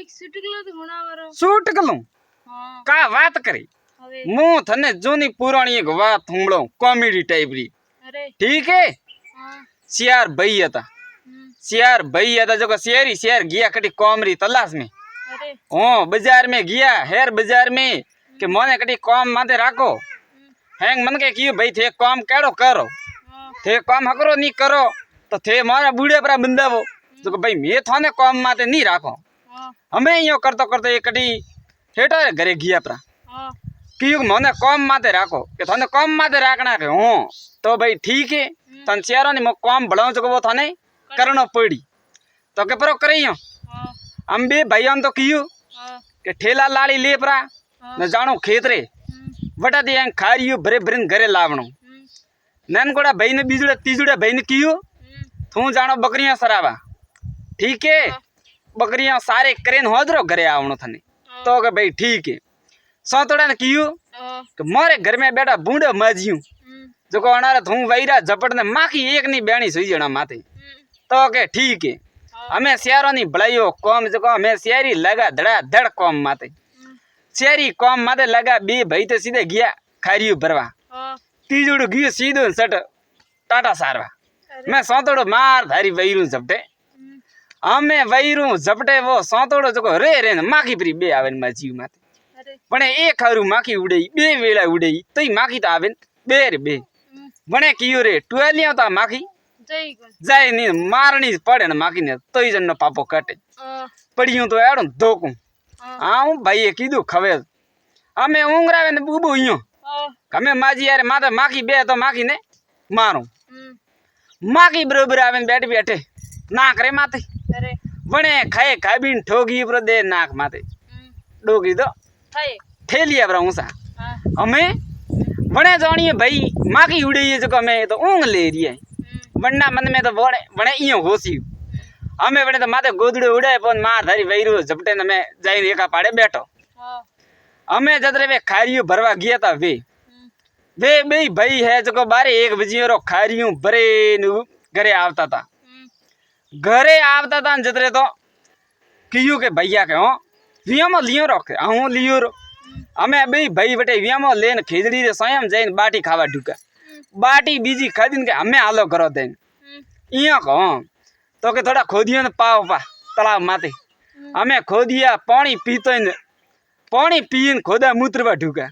એક સુટકલો તો ભણાવરો સુટકલું હા કા વાત કરી હવે હું તને જૂની પુરાણી એક વાત હુંબળો કોમેડી ટાઈપની અરે ઠીક હે હા શિયાર ભાઈ હતા શિયાર ભાई હતા जो शहरी शहर गया कटी कॉमरी तलाश में અરે हाँ बाजार में गया हेर बाजार में कि मोने कटी कॉम माते राखो हैंग मन के कियो भाई थे कॉम केड़ो करो હા थे कॉम हकरो नहीं करो तो थे मारा बूढ़े पर बंदावो तो कि भाई मैं थाने कॉम माते नहीं राखो હા हमें यो करतो करतो ये कटी हेठा घरे गया परा હા कियो मोने कॉम माते राखो कि थाने कॉम माते राखना के हाँ तो भाई ठीक है तन शहरों ने मो कॉम बढ़ाऊं जो वो थाने करनो पड़ी तो के परो करियो હા हम बे भाई तो कियो હા કે ઠેલા લાળી લે પરા ને જાણો ખેતરે વટા દે ખારીયું ભરે ભરીને ઘરે લાવણો નાનકોડા ભાઈ ને બીજુડા ત્રીજુડા ભાઈ ને કીયું તું જાણો બકરીયા સરાવા ઠીક હે બકરીયા સારે કરીને હોદરો ઘરે આવણો થને તો કે ભાઈ ઠીક હે સોતોડા ને કીયું કે મારે ઘર में બેટા બૂંડો માજ્યું જો કો અનારે તું વૈરા ઝપટ ને માખી એક ની બેણી સુઈ જણા માથે તો કે ઠીક હે અમે શહેરો ની ભલાઈઓ કોમ જો અમે શહેરી લગા ધડા ધડ કોમ માતે શહેરી કોમ માતે લગા બે ભાઈ તો સીધે ગયા ખારીયું ભરવા હા ત્રીજુડું ગયું સીધું સટ ટાટા સારવા મેં સોતોડો માર ધારી વૈરું ઝપટે અમે વૈરું ઝપટે વો સોતોડો જો રે રે ને માખી પરી બે આવે ને મારા જીવ માથે અરે પણ એક હારું માખી ઉડેઈ બે વેળા ઉડેઈ તોય માખી તો આવે ને બે રે બે વણે કીયું રે ટુએલિયા તો માખી જય ગુણ જાય ની મારણી પડે ને માખી ને તોય જણનો પાપો કાટે પડ્યું તો એડું ધોકું હા હું ભાઈએ કીધું ખવે અમે ઊંઘરાવે ને બુબુ અહીંયા અમે માજી યાર માથે માખી બે તો માખી ને મારું માખી બરોબર આવે ને બેઠ બેઠે નાક રે માથે અરે વણે ખાય ખાબીને ઠોગી પર દે નાક માથે ડોગી તો થાય ઠેલિયા પર ઊંસા હા અમે વણે જાણીએ ભાઈ માખી ઉડઈએ જો અમે તો ઊંઘ લે રીએ વણના મન में तो वणे वणे इयो होसी અમે વણે તો માથે ગોદડું ઉડાય પણ માર ધારી વૈરું ઝપટે ને અમે જઈને એકા પાડે બેઠો હા અમે જતરે વે ખારીયું ભરવા ગયા તા વે બે ભાઈ હે જો બારે એક બજીરો ખારીયું ભરે ને ઘરે આવતા તા ઘરે આવતા તા ને જતરે તો કીયું કે ભૈયા કે હો વિયામાં લિયો રોકે હું લિયો રો અમે બે ભાઈ વટે વિયામાં લેને ખીજડી રે સ્વયં જઈને બાટી ખાવા ઢુકા બાટી બીજી ખાધીને કે અમે હાલો કરો દઈને અહીંયા કહો તો કે થોડા ખોદીઓ ને પાવ પા તળાવ માથે અમે ખોદિયા પાણી પીતો ને પાણી પીને ખોદા મૂત્રવા ઢુકા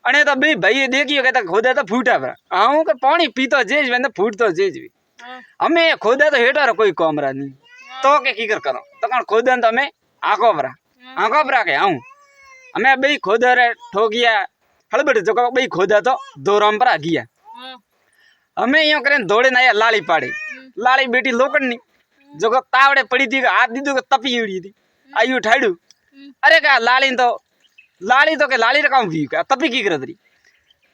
અને તો બે ભાઈએ દેખ્યો કે ખોદા તો ફૂટા પર હું કે પાણી પીતો જેજ ને ફૂટતો જેજ અમે ખોદા તો હેઠારો કોઈ કોમરા નહીં તો કે કીકર કરો તો કોણ ખોદા ને તો અમે આંખો ભરા કે હું અમે બે ખોદા રે ઠોગિયા હળબડ જો બે ખોદા તો દોરામ પર ગયા અમે અહીંયા કરીને દોડીને આયા લાળી પાડી લાળી બેટી લોકડની જો તાવડે પડી હતી હાથ દીધું કે તપી ઉડી હતી આયુ ઠાડ્યું અરે કે લાળી તો કે લાળી કામ ગયું કે તપી કી કરતરી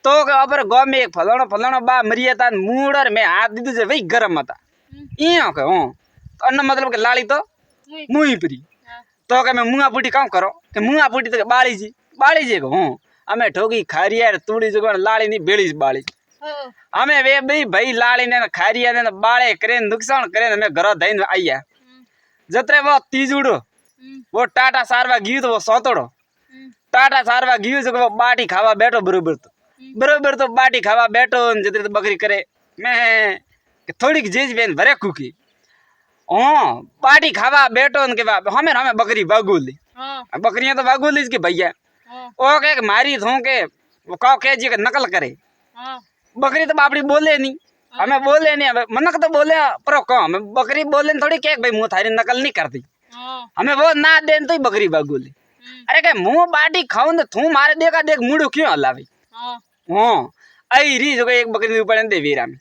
તો કે અબર ગમે એક ફલાણો બા મરી હતા મૂળર મેં હાથ દીધું છે ભાઈ ગરમ હતા અહીંયા કે હું અन्न મતલબ કે લાળી તો મુઈ પરી તો કે મેં મુઆ પૂટી કામ કરો કે મુઆ પૂટી તો કે બાળી છે કે હું અમે ઠોકી ખારિયાર તુડી જગણ લાળી ની ભેળી બાળી અમે વે બે ભાઈ લાળી ને ખારિયા ને બાળે કરે નુકસાન કરે અમે ઘર દઈને આયા જત્રે વો ત્રીજુડો वो टाटा सारवा गયું તો સોતડો टाटा सारवा गયું છે કે બાટી ખાવા બેઠો બરોબર તો બાટી ખાવા બેઠો ને જત્રે તો બકરી કરે મે કે થોડીક જેજ બેન ભરે કુકી બાટી ખાવા બેઠો ને કે હમે બકરી વાગોલી બકરીયા તો વાગોલી જ કે ભૈયા ओ के मारी थो के वो कहो के जी के नकल करे बकरी तो बापड़ी बोले नहीं हमें बोले नहीं मनक तो बोले पर कहो हमें बकरी बोले थोड़ी के भाई मुँह थारी नकल नहीं करती हमें वो ना दे तो ही बकरी बागोली अरे के मुँह बाटी खाऊ तो तू मारे देखा देख मुड़ो क्यों हलावी हाँ आई री जो एक बकरी ऊपर दे वीरा में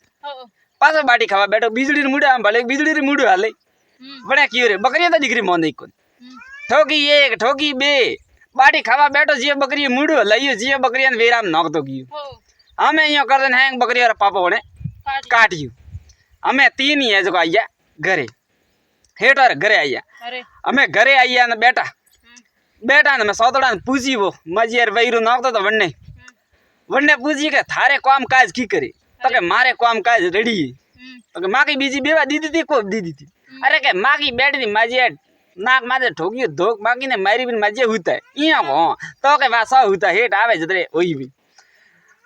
पास बाटी खावा बैठो बिजली मुड़ा भले बिजली मुड़ो हाले बड़े क्यों रे बकरी तो दिखरी मोन को ठोकी एक ठोकी बे बाटी खावा बैठो जी बकरी मुड़ो लइयो जी बकरी ने वेराम नोक तो गयो हमें यो कर देन हैंग बकरी और पापा ने काटियो हमें तीन ही है जो आया घरे हेटर घरे आया हमें घरे आया ने बेटा ने मैं सौतड़ा ने पूछी वो मजी यार वैरू नोकतो तो वन्ने पूछी के थारे काम काज की करे तो के मारे काम काज रेडी तो के माँ की बीजी बेवा दीदी थी को दीदी थी अरे के माँ की बैठी थी मजी यार नाक माथे ठोकियो धोक मांगी ने मारी भी मजे होता है इया को तो के वासा होता हेट आवे जतरे ओई भी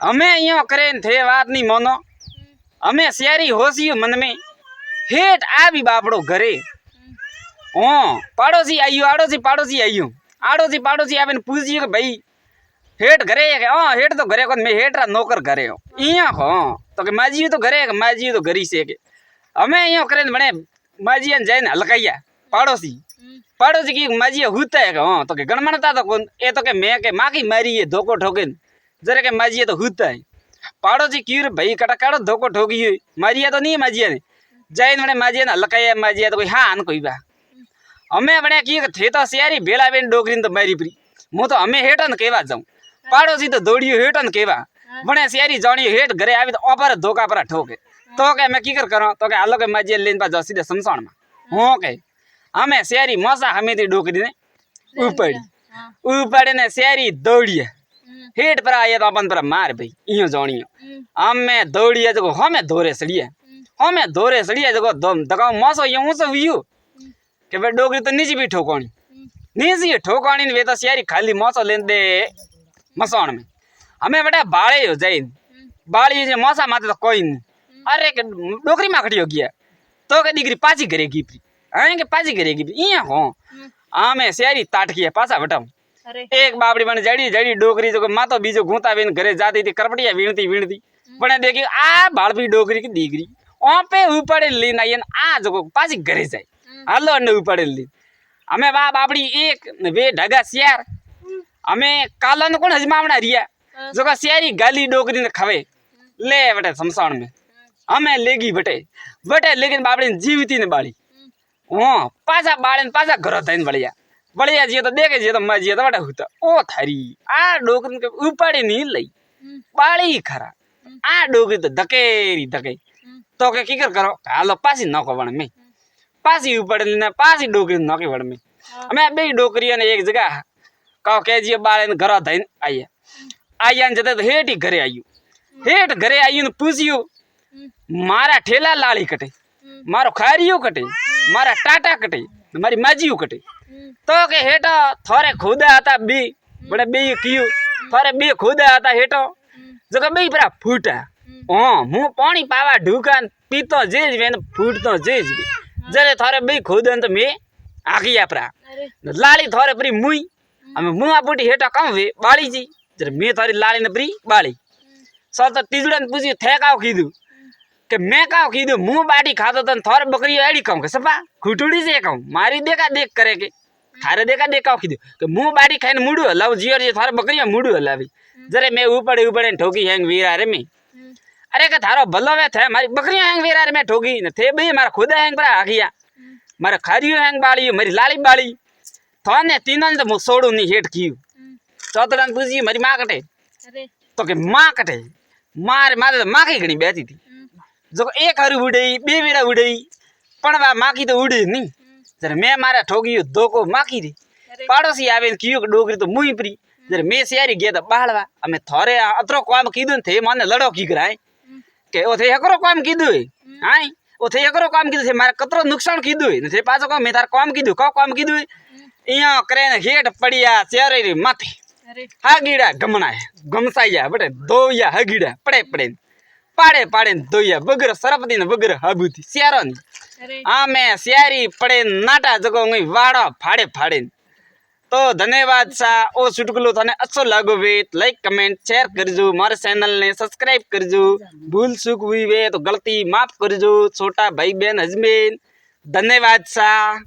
हमें इया करे थे बात नहीं मोनो हमें सियारी होशियो मन में हेट आ भी बापड़ो घरे पाड़ोसी आइयो आड़ोसी पाड़ोसी आवे ने पूछियो के भाई हेट घरे है हेट तो घरे को मैं हेट रा नौकर घरे हो इया को तो के माजी तो घरे है माजी तो घरी से के हमें इया करे बने माजी ने जाने हलकाइया पाड़ोसी की माजी होता है तो के गणमानता तो कौन ये तो के मैं के माँ की मारी है धोखो ठोके जरे के माजी तो होता है पाड़ोसी क्यों भाई कटा काटो धोखो ठोकी मारिया तो नहीं माजिया ने जाइन बने माजिया ने हलकाइया माजिया तो कोई हाँ कोई बा हमें बने की थे तो सियारी बेला बेन डोगरी तो मारी प्री मु तो हमें हेटन केवा जाऊं पाड़ोसी तो दौड़ियो हेटन केवा बने सियारी जानी हेट घरे आवी तो ओपर धोका पर ठोके तो के मैं की करो तो के आलो के माजिया लेन पा जाओ सीधे शमशान में हो के हमें सियारी मौसा हमें थी डोकरी ने ऊपड़ी ने सियारी दौड़िए हेट पर आए तो अपन पर मार भाई इयो जानियो हमें दौड़िए जो हमें धोरे सड़िए जो दगाओ मौसो यूं से हुई के भाई डोकरी तो नीचे भी ठोकानी वे तो सियारी खाली मौसो लेन दे मसाण में हमें बेटा बाड़े हो जाए बाड़ी जो मौसा माते तो कोई नहीं अरे के डोकरी माखड़ी हो गया तो के डिग्री पाची करेगी आएंगे पाची करेगी इया हो हमें सियारी ताट किया पासा बटाऊ एक बाबड़ी बने जड़ी डोकरी जो मातो बीजो घूता बेन घरे जाती थी करपटिया वीणती बने देखी आ बाळपी डोकरी की दीगरी ओपे ऊपड़े लीन आई आ जो पाची घरे जाए हालो ने ऊपड़े लीन हमें बा बाबड़ी एक वे ढगा सियार हमें काला ने कौन हजमावना रिया जो का सियारी गाली डोकरी ने खवे ले बटे शमशान में हमें लेगी बटे लेकिन बाबड़ी ने जीवती ने बाड़ी पासा बाड़े ने पासा घर था बढ़िया जी तो देखे जी तो मजी तो बड़ा होता ओ थारी आ डोकरी के ऊपड़े नहीं लई बाड़ी खरा आ डोकरी तो धकेरी तो के की करो हालो पासी नौको बण में पासी ऊपड़े ने पासी डोकरी नौके बण में हमें बे डोकरी ने एक जगह कहो के जी बाड़े ने घर था आइया जते तो हेट ही घरे आयु ने पूछियो मारा ठेला लाली कटे मारो खारियो कटे मारा टाटा कटे मारी माजियो कटे तो के हेटो थोरे खुदा आता बी बड़े बी कियो थोरे बी खुदा आता हेटो जो के बी परा फूटा मु पानी पावा ढुकान पीतो जेज वेन फूटतो जेज जरे थोरे बी खुदन तो मे आगिया परा लाली थोरे परी मुई हमें मुआ पुटी हेटो कम वे बाड़ी जी जरे मे थोरी लाली ने परी बाड़ी सब तो तीजड़न पूछी थे काव कीधु के मैं काव कीधु मुंह बाटी खातो तो थोर बकरी एड़ी कहूं के सपा खुटुड़ी से कहूं मारी देखा देख करे के थारे देखा देख काव कीधु के मुंह बाटी खाने मुड़ू हलाव जियर जे थारे बकरिया मुड़ू हलावी जरे मैं ऊपड़े ठोकी हैंग वीरा रे में अरे के थारो भलो वे थे मारी बकरिया हैंग वीरा रे में ठोकी ने थे बई मारा खुदा हैंग पर आगिया मारा खारियो हैंग बाड़ी मारी लाली बाड़ी थाने तीनन तो सोड़ू नहीं हेट कियो चौथड़न पूछी मारी मां कटे तो के मां कटे मारे मारे मां की घणी बेती थी जो एक हरु उड़े बे बेरा उड़े पण वा माकी तो उड़े नहीं जरे मैं मारा ठोकियो धोको माकी रे पाड़ोसी आवे कियो डोगरी तो मुई प्री जरे मैं सियारी गया तो बाळवा हमें थोरे अतरो काम कीधु थे माने लड़ो की कराय के ओ थे एकरो काम कीधु हाय ओ थे एकरो काम कीधु थे मारे कतरो नुकसान कीधु थे पाछो को मैं तार काम कीधु को काम कीधु इया करे ने हेट पड़िया चेरे रे माथे हागीड़ा गमना है गमसाइया बटे दोया हागीड़ा पड़े पाड़े दोया बगर सरपति ने बगर हाबूती सियारो नी आमे सियारी पड़े नाटा जगो गई वाड़ा फाड़े तो धन्यवाद सा ओ चुटकुलो थाने अच्छो लागो वे लाइक कमेंट शेयर करजो मारे चैनल ने सब्सक्राइब करजो भूल चूक हुई वे तो गलती माफ करजो छोटा भाई बहन हजबेन धन्यवाद सा।